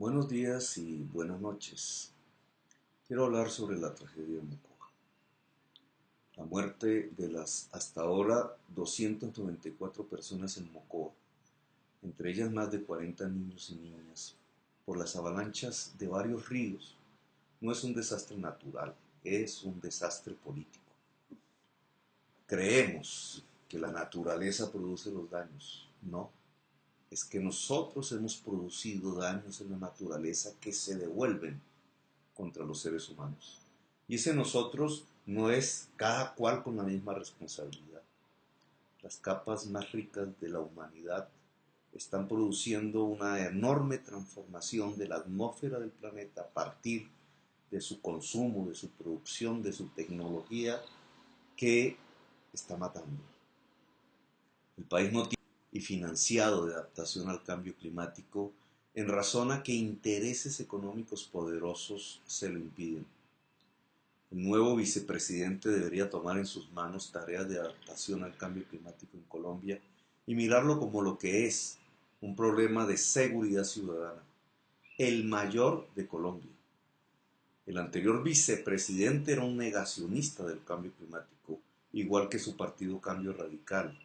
Buenos días y buenas noches. Quiero hablar sobre la tragedia de Mocoa. La muerte de las hasta ahora 294 personas en Mocoa, entre ellas más de 40 niños y niñas, por las avalanchas de varios ríos, no es un desastre natural, es un desastre político. Creemos que la naturaleza produce los daños. No, es que nosotros hemos producido daños en la naturaleza que se devuelven contra los seres humanos. Y ese nosotros no es cada cual con la misma responsabilidad. Las capas más ricas de la humanidad están produciendo una enorme transformación de la atmósfera del planeta a partir de su consumo, de su producción, de su tecnología que está matando. El país no tiene y financiado de adaptación al cambio climático en razón a que intereses económicos poderosos se lo impiden. El nuevo vicepresidente debería tomar en sus manos tareas de adaptación al cambio climático en Colombia y mirarlo como lo que es, un problema de seguridad ciudadana, el mayor de Colombia. El anterior vicepresidente era un negacionista del cambio climático, igual que su partido Cambio Radical.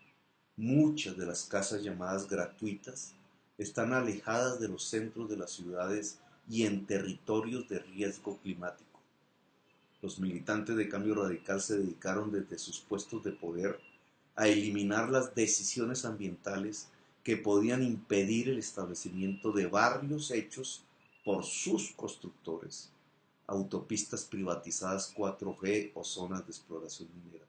Muchas de las casas llamadas gratuitas están alejadas de los centros de las ciudades y en territorios de riesgo climático. Los militantes de Cambio Radical se dedicaron desde sus puestos de poder a eliminar las decisiones ambientales que podían impedir el establecimiento de barrios hechos por sus constructores, autopistas privatizadas 4G o zonas de exploración minera.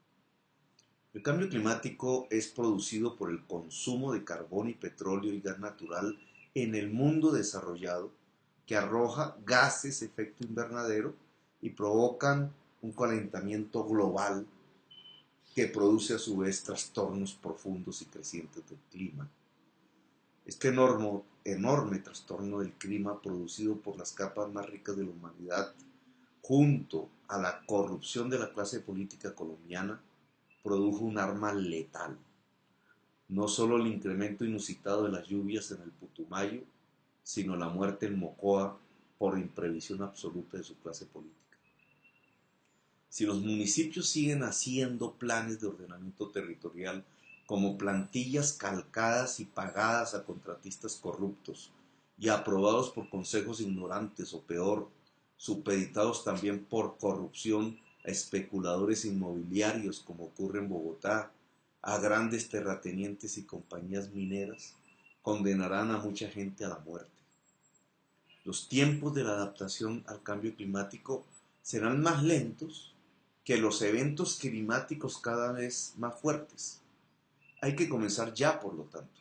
El cambio climático es producido por el consumo de carbón y petróleo y gas natural en el mundo desarrollado, que arroja gases de efecto invernadero y provocan un calentamiento global que produce a su vez trastornos profundos y crecientes del clima. Este enorme trastorno del clima producido por las capas más ricas de la humanidad, junto a la corrupción de la clase política colombiana, produjo un arma letal. No solo el incremento inusitado de las lluvias en el Putumayo, sino la muerte en Mocoa por imprevisión absoluta de su clase política. Si los municipios siguen haciendo planes de ordenamiento territorial como plantillas calcadas y pagadas a contratistas corruptos y aprobados por consejos ignorantes o peor, supeditados también por corrupción a especuladores inmobiliarios como ocurre en Bogotá, a grandes terratenientes y compañías mineras, condenarán a mucha gente a la muerte. Los tiempos de la adaptación al cambio climático serán más lentos que los eventos climáticos cada vez más fuertes. Hay que comenzar ya, por lo tanto.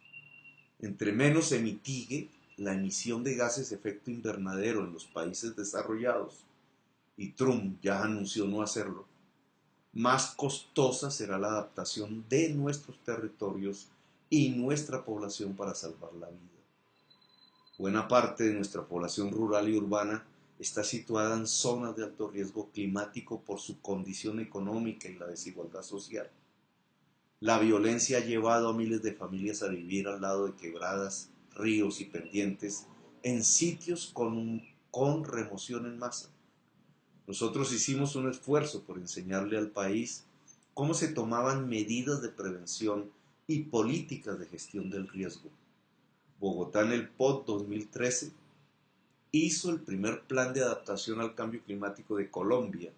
Entre menos se mitigue la emisión de gases de efecto invernadero en los países desarrollados, y Trump ya anunció no hacerlo, más costosa será la adaptación de nuestros territorios y nuestra población para salvar la vida. Buena parte de nuestra población rural y urbana está situada en zonas de alto riesgo climático por su condición económica y la desigualdad social. La violencia ha llevado a miles de familias a vivir al lado de quebradas, ríos y pendientes en sitios con remoción en masa. Nosotros hicimos un esfuerzo por enseñarle al país cómo se tomaban medidas de prevención y políticas de gestión del riesgo. Bogotá en el POT 2013 hizo el primer plan de adaptación al cambio climático de Colombia,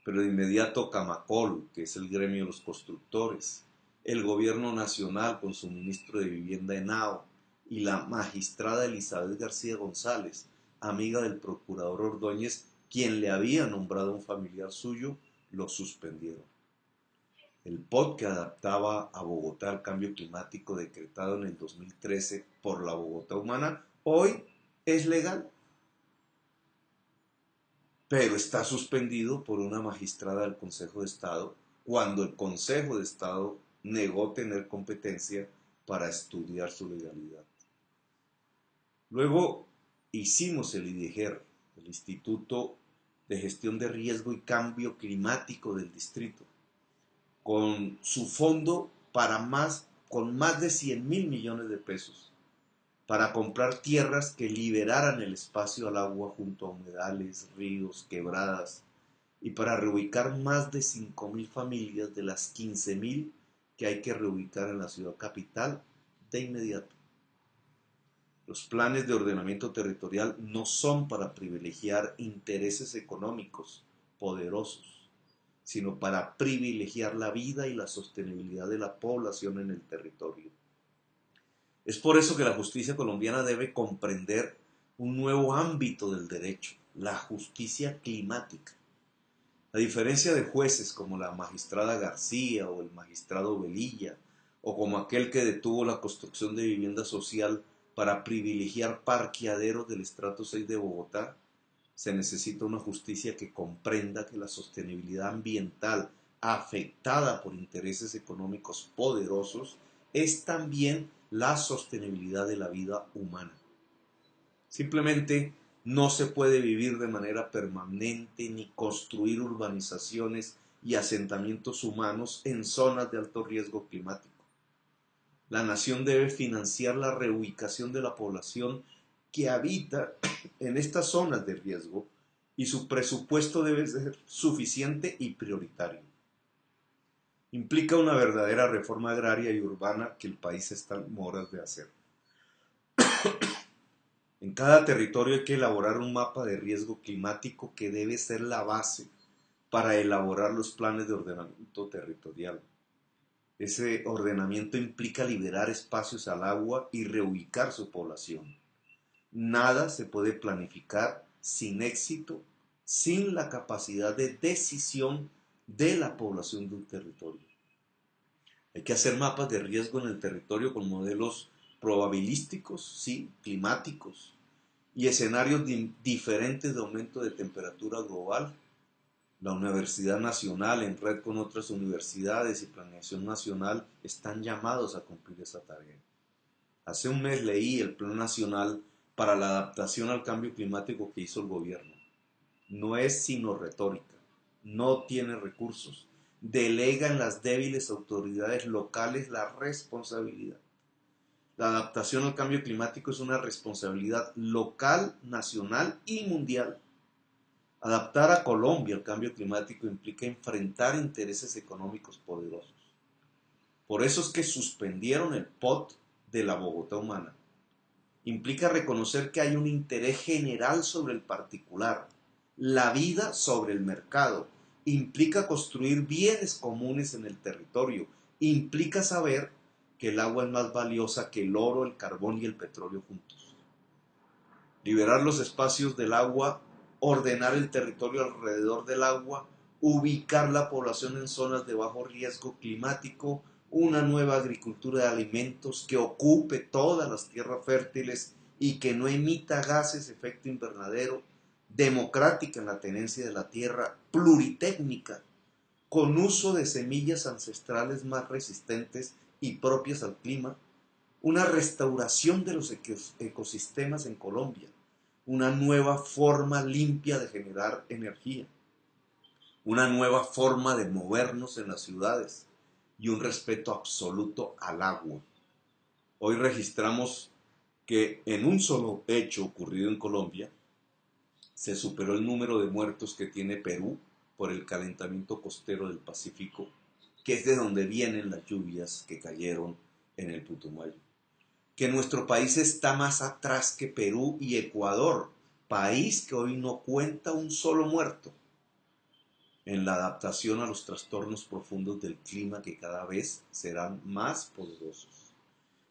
pero de inmediato Camacol, que es el gremio de los constructores, el gobierno nacional con su ministro de Vivienda Henao y la magistrada Elizabeth García González, amiga del procurador Ordóñez, quien le había nombrado a un familiar suyo, lo suspendieron. El POT que adaptaba a Bogotá al cambio climático decretado en el 2013 por la Bogotá Humana, hoy es legal, pero está suspendido por una magistrada del Consejo de Estado cuando el Consejo de Estado negó tener competencia para estudiar su legalidad. Luego hicimos el IDIGER, el Instituto de Gestión de Riesgo y Cambio Climático del Distrito, con su fondo con más de 100.000 millones de pesos, para comprar tierras que liberaran el espacio al agua junto a humedales, ríos, quebradas, y para reubicar más de 5.000 familias de las 15.000 que hay que reubicar en la ciudad capital de inmediato. Los planes de ordenamiento territorial no son para privilegiar intereses económicos poderosos, sino para privilegiar la vida y la sostenibilidad de la población en el territorio. Es por eso que la justicia colombiana debe comprender un nuevo ámbito del derecho, la justicia climática. A diferencia de jueces como la magistrada García o el magistrado Velilla, o como aquel que detuvo la construcción de vivienda social para privilegiar parqueaderos del estrato 6 de Bogotá, se necesita una justicia que comprenda que la sostenibilidad ambiental afectada por intereses económicos poderosos es también la sostenibilidad de la vida humana. Simplemente no se puede vivir de manera permanente ni construir urbanizaciones y asentamientos humanos en zonas de alto riesgo climático. La nación debe financiar la reubicación de la población que habita en estas zonas de riesgo y su presupuesto debe ser suficiente y prioritario. Implica una verdadera reforma agraria y urbana que el país está en moras de hacer. En cada territorio hay que elaborar un mapa de riesgo climático que debe ser la base para elaborar los planes de ordenamiento territorial. Ese ordenamiento implica liberar espacios al agua y reubicar su población. Nada se puede planificar sin éxito, sin la capacidad de decisión de la población de un territorio. Hay que hacer mapas de riesgo en el territorio con modelos probabilísticos, sí, climáticos, y escenarios diferentes de aumento de temperatura global. La Universidad Nacional, en red con otras universidades y Planeación Nacional, están llamados a cumplir esa tarea. Hace un mes leí el Plan Nacional para la Adaptación al Cambio Climático que hizo el gobierno. No es sino retórica, no tiene recursos, delega en las débiles autoridades locales la responsabilidad. La adaptación al cambio climático es una responsabilidad local, nacional y mundial. Adaptar a Colombia al cambio climático implica enfrentar intereses económicos poderosos. Por eso es que suspendieron el POT de la Bogotá Humana. Implica reconocer que hay un interés general sobre el particular, la vida sobre el mercado. Implica construir bienes comunes en el territorio. Implica saber que el agua es más valiosa que el oro, el carbón y el petróleo juntos. Liberar los espacios del agua, ordenar el territorio alrededor del agua, ubicar la población en zonas de bajo riesgo climático, una nueva agricultura de alimentos que ocupe todas las tierras fértiles y que no emita gases de efecto invernadero, democrática en la tenencia de la tierra, pluritécnica, con uso de semillas ancestrales más resistentes y propias al clima, una restauración de los ecosistemas en Colombia, una nueva forma limpia de generar energía, una nueva forma de movernos en las ciudades y un respeto absoluto al agua. Hoy registramos que en un solo hecho ocurrido en Colombia se superó el número de muertos que tiene Perú por el calentamiento costero del Pacífico, que es de donde vienen las lluvias que cayeron en el Putumayo. Que nuestro país está más atrás que Perú y Ecuador, país que hoy no cuenta un solo muerto en la adaptación a los trastornos profundos del clima que cada vez serán más poderosos.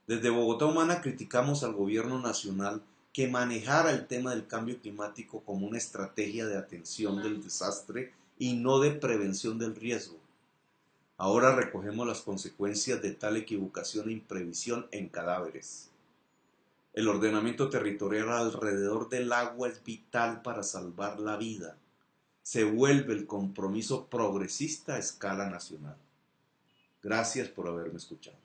Desde Bogotá Humana criticamos al gobierno nacional que manejara el tema del cambio climático como una estrategia de atención del desastre y no de prevención del riesgo. Ahora recogemos las consecuencias de tal equivocación e imprevisión en cadáveres. El ordenamiento territorial alrededor del agua es vital para salvar la vida. Se vuelve el compromiso progresista a escala nacional. Gracias por haberme escuchado.